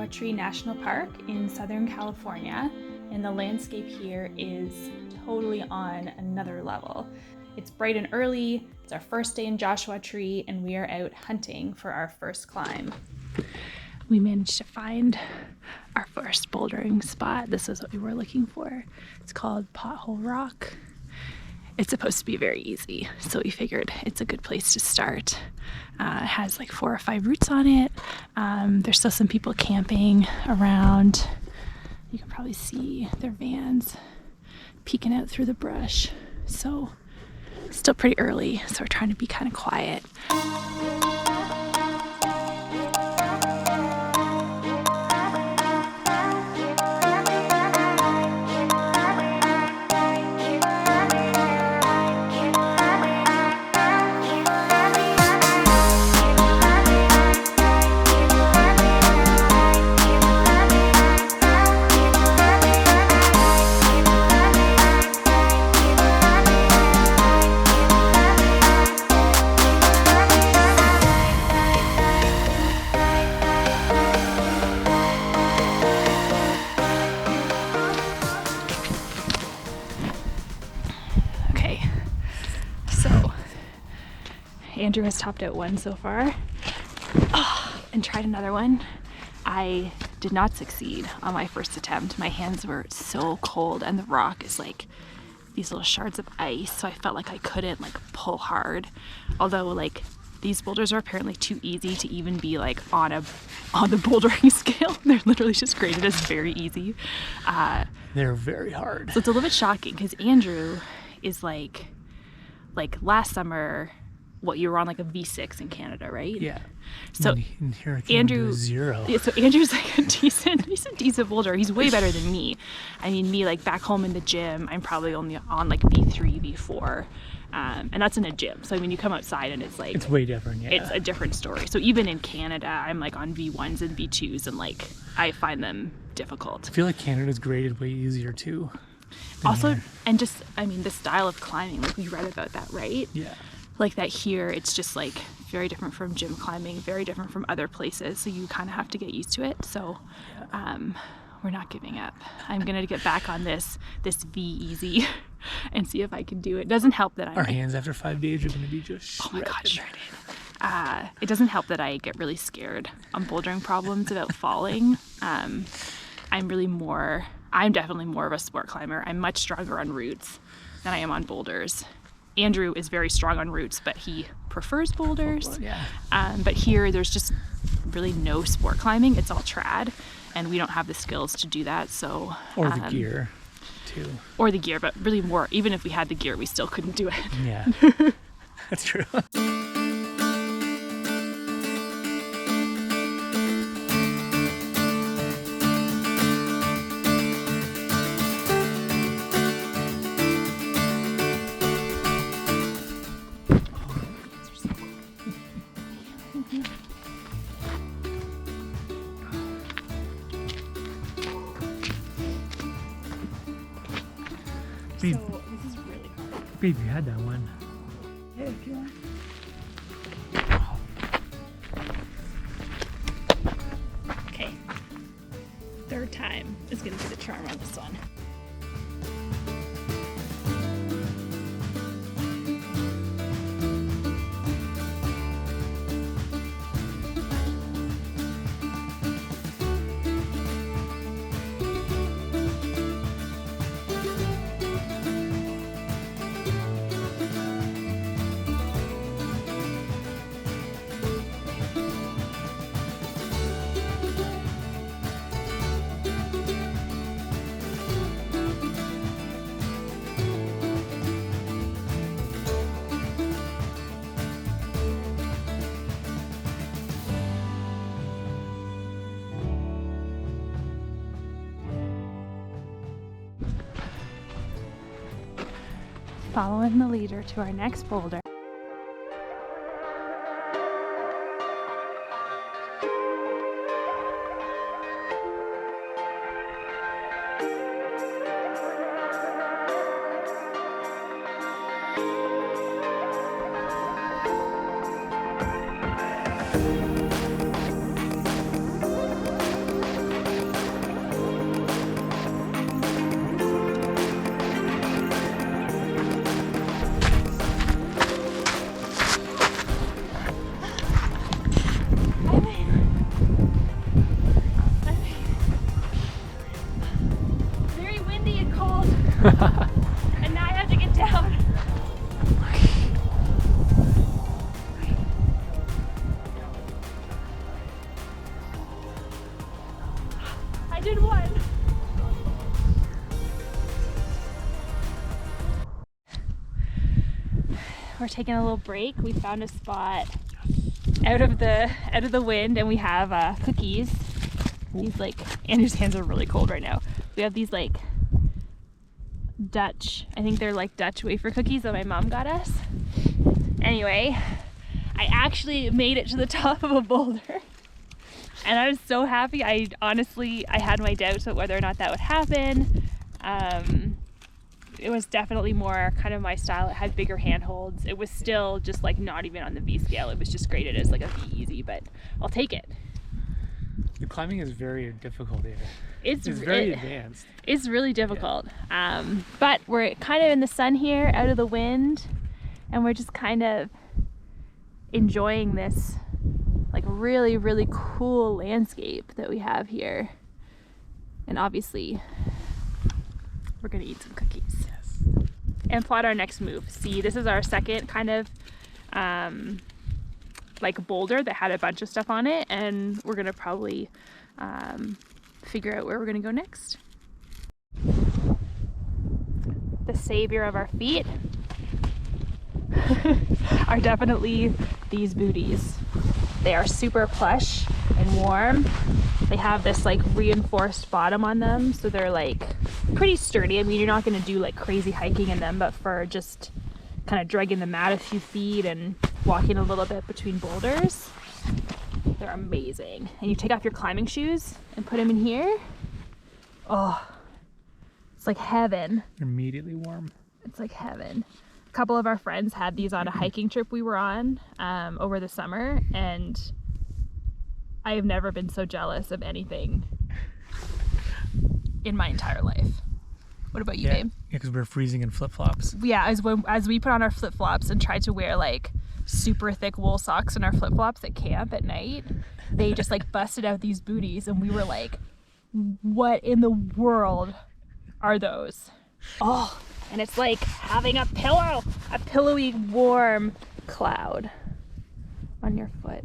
Joshua Tree National Park in Southern California, and the landscape here is totally on another level. It's bright and early, it's our first day in Joshua Tree, and we are out hunting for our first climb. We managed to find our first bouldering spot. This is what we were looking for. It's called Pothole Rock. It's supposed to be very easy, so we figured it's a good place to start. It has like 4 or 5 routes on it. There's still some people camping around. You can probably see their vans peeking out through the brush. So still pretty early, so we're trying to be kind of quiet. Andrew has topped out one so far and tried another one. I did not succeed on my first attempt. My hands were so cold and the rock is like these little shards of ice, so I felt like I couldn't like pull hard. Although like these boulders are apparently too easy to even be like on the bouldering scale. They're literally just graded as very easy. They're very hard. So it's a little bit shocking because Andrew is like last summer, what, you were on like a V6 in Canada, right? Yeah. So and here I came Andrew, to 0. Yeah, so Andrew's like a decent boulder. He's way better than me. I mean, me like back home in the gym, I'm probably only on like V3, V4, and that's in a gym. So I mean, you come outside and it's like, it's way different. Yeah. It's a different story. So even in Canada, I'm like on V1s and V2s, and like I find them difficult. I feel like Canada's graded way easier too. Also, here. and just I mean, the style of climbing, like we read about that, right? Yeah. Like that here, it's just like very different from gym climbing, very different from other places. So you kind of have to get used to it. So we're not giving up. I'm going to get back on this V easy and see if I can do it. It doesn't help that Our hands after 5 days are going to be just shredded. Oh my God, shredded. It doesn't help that I get really scared on bouldering problems about falling. I'm definitely more of a sport climber. I'm much stronger on routes than I am on boulders. Andrew is very strong on routes, but he prefers boulders. Yeah. But here, there's just really no sport climbing. It's all trad, and we don't have the skills to do that. So or the gear, too. Or the gear, but really more. Even if we had the gear, we still couldn't do it. Yeah, that's true. So this is really hard. Babe, you had that one. Yeah, if you want. Okay. 3rd time is going to be the charm on this one. Following the leader to our next boulder. And now I have to get down. I did one. We're taking a little break. We found a spot out of the wind, and we have cookies. These like, Andrew's hands are really cold right now. We have these like Dutch, I think they're like Dutch wafer cookies that my mom got us. Anyway, I actually made it to the top of a boulder, and I was so happy. I had my doubts about whether or not that would happen. It was definitely more kind of my style. It had bigger handholds. It was still just like not even on the V scale. It was just graded as like a V easy, but I'll take it. The climbing is very difficult here. It's very advanced. It's really difficult. But we're kind of in the sun here, out of the wind, and we're just kind of enjoying this like really, really cool landscape that we have here. And obviously, we're gonna eat some cookies. Yes. And plot our next move. See, this is our second kind of like boulder that had a bunch of stuff on it, and we're gonna probably figure out where we're gonna go next. The savior of our feet are definitely these booties. They are super plush and warm. They have this like reinforced bottom on them, so they're like pretty sturdy. I mean, you're not gonna do like crazy hiking in them, but for just kind of dragging the mat a few feet and walking a little bit between boulders, they're amazing. And you take off your climbing shoes and put them in here. Oh, it's like heaven. Immediately warm. It's like heaven. A couple of our friends had these on a hiking trip we were on over the summer, and I have never been so jealous of anything in my entire life. What about you, babe? Yeah, because we're freezing in flip-flops. Yeah, as we put on our flip-flops and tried to wear like super thick wool socks in our flip-flops at camp at night, they just like busted out these booties, and we were like, what in the world are those? Oh, and it's like having a pillowy warm cloud on your foot.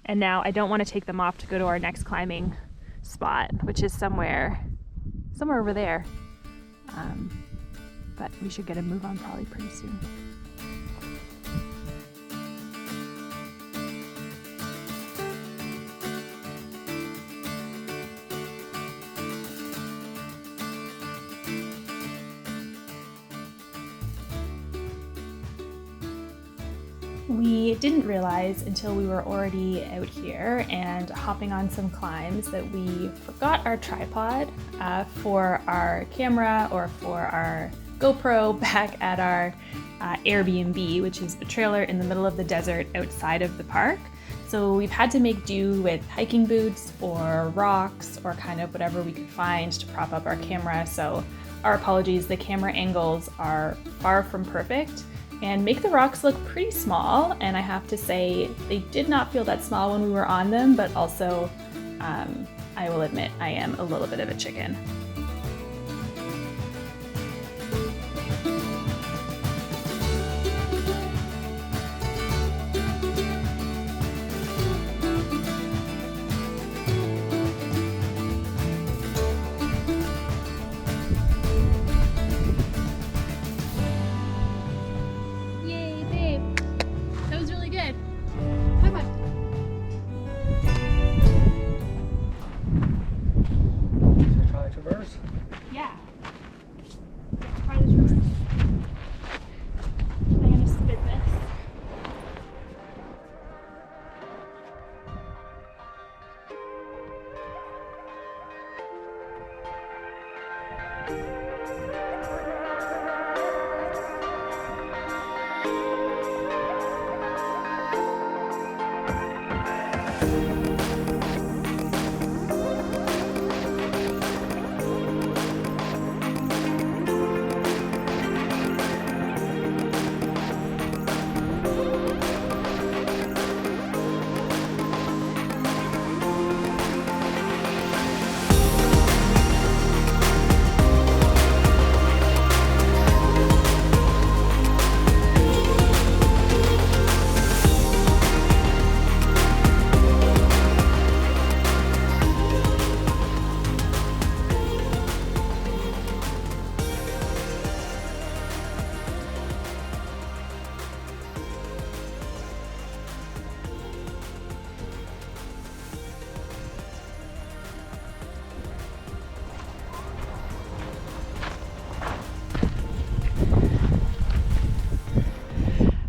And now I don't want to take them off to go to our next climbing spot, which is somewhere over there. But we should get a move on probably pretty soon. We didn't realize until we were already out here and hopping on some climbs that we forgot our tripod for our camera or for our GoPro back at our Airbnb, which is a trailer in the middle of the desert outside of the park. So we've had to make do with hiking boots or rocks or kind of whatever we could find to prop up our camera. So our apologies, the camera angles are far from perfect and make the rocks look pretty small. And I have to say, they did not feel that small when we were on them, but also I will admit I am a little bit of a chicken.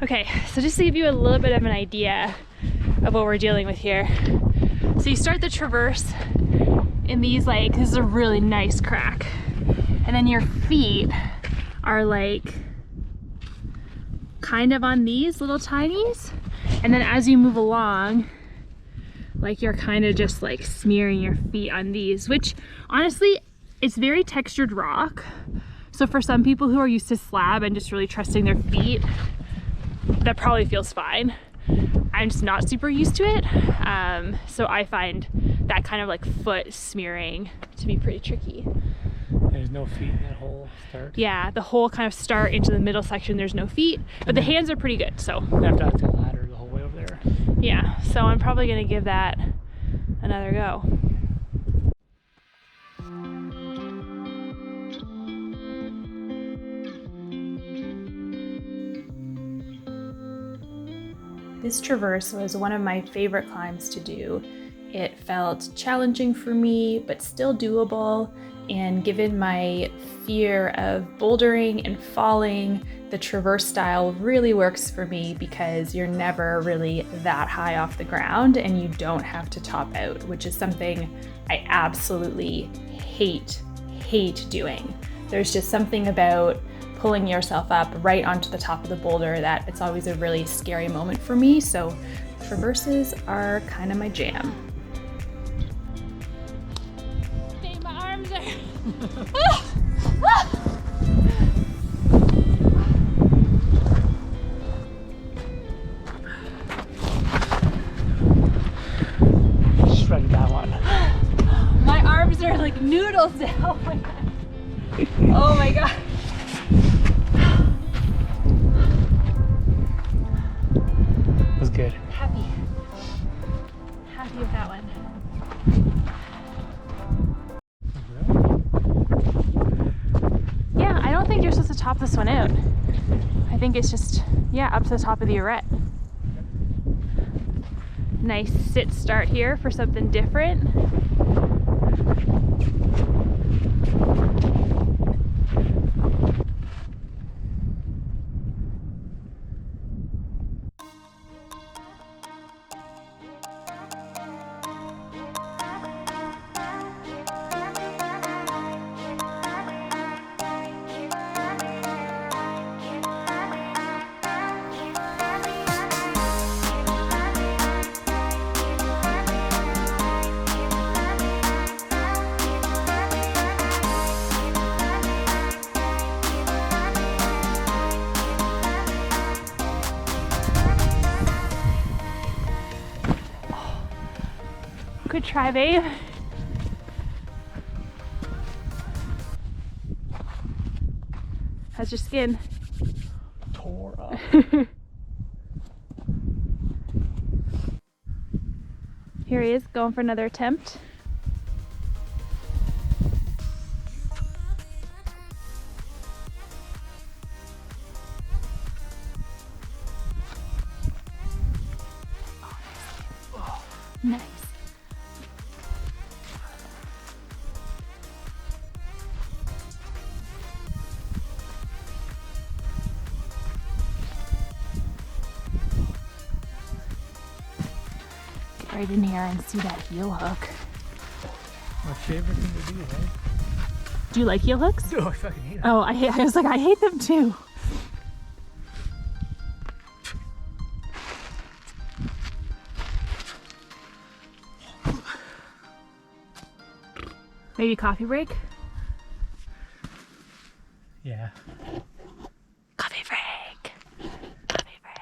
Okay, so just to give you a little bit of an idea of what we're dealing with here. So you start the traverse in these, like, this is a really nice crack. And then your feet are like kind of on these little tinies. And then as you move along, like you're kind of just like smearing your feet on these, which honestly, it's very textured rock. So for some people who are used to slab and just really trusting their feet, that probably feels fine. I'm just not super used to it. So I find that kind of like foot smearing to be pretty tricky. There's no feet in that whole start? Yeah, the whole kind of start into the middle section, there's no feet, but the hands are pretty good, so. You have to have the ladder the whole way over there. Yeah, so I'm probably gonna give that another go. This traverse was one of my favorite climbs to do. It felt challenging for me, but still doable. And given my fear of bouldering and falling, the traverse style really works for me because you're never really that high off the ground and you don't have to top out, which is something I absolutely hate doing. There's just something about pulling yourself up right onto the top of the boulder that it's always a really scary moment for me. So traverses are kind of my jam. My arms are... Shredded that one. My arms are like noodles now. Oh my god. It was good. Happy with that one. Yeah, I don't think you're supposed to top this one out. I think it's just, yeah, up to the top of the arete. Nice sit start here for something different. Good try, babe. How's your skin? Tore up. Here he is, going for another attempt. Nice. Get right in here and see that heel hook. My favorite thing to do, right? Do you like heel hooks? Oh, I fucking hate it. Oh, I was like, I hate them too. Maybe coffee break? Yeah. Coffee break. Coffee break.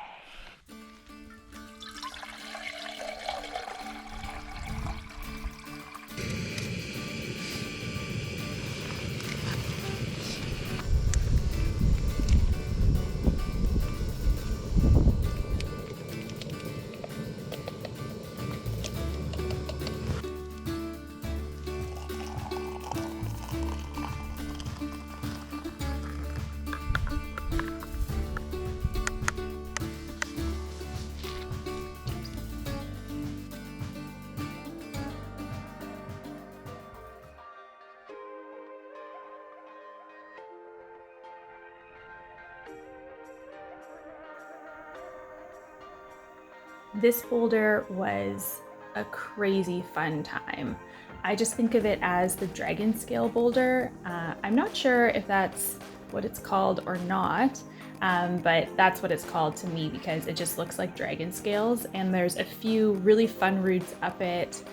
This boulder was a crazy fun time. I just think of it as the dragon scale boulder. I'm not sure if that's what it's called or not, but that's what it's called to me because it just looks like dragon scales, and there's a few really fun routes up it.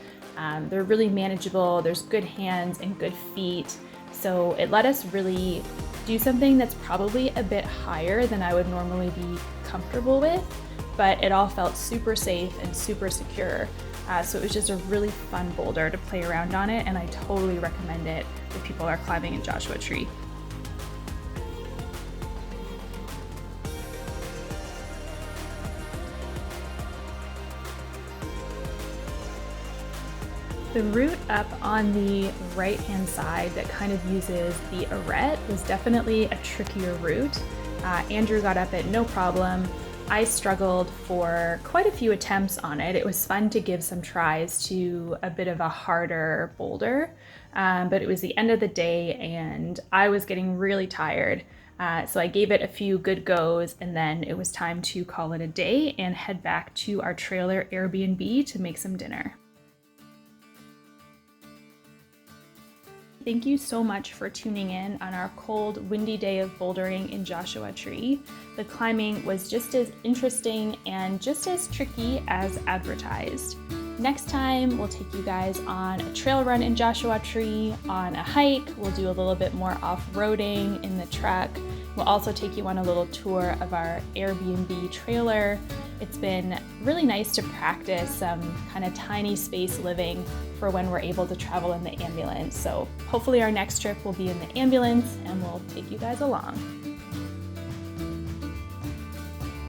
They're really manageable, there's good hands and good feet, so it let us really do something that's probably a bit higher than I would normally be comfortable with, but it all felt super safe and super secure. So it was just a really fun boulder to play around on it, and I totally recommend it if people are climbing in Joshua Tree. The route up on the right-hand side that kind of uses the arête was definitely a trickier route. Andrew got up it no problem. I struggled for quite a few attempts on it. It was fun to give some tries to a bit of a harder boulder, but it was the end of the day and I was getting really tired. So I gave it a few good goes, and then it was time to call it a day and head back to our trailer Airbnb to make some dinner. Thank you so much for tuning in on our cold, windy day of bouldering in Joshua Tree. The climbing was just as interesting and just as tricky as advertised. Next time, we'll take you guys on a trail run in Joshua Tree, on a hike. We'll do a little bit more off-roading in the truck. We'll also take you on a little tour of our Airbnb trailer. It's been really nice to practice some kind of tiny space living for when we're able to travel in the ambulance. So hopefully our next trip will be in the ambulance and we'll take you guys along.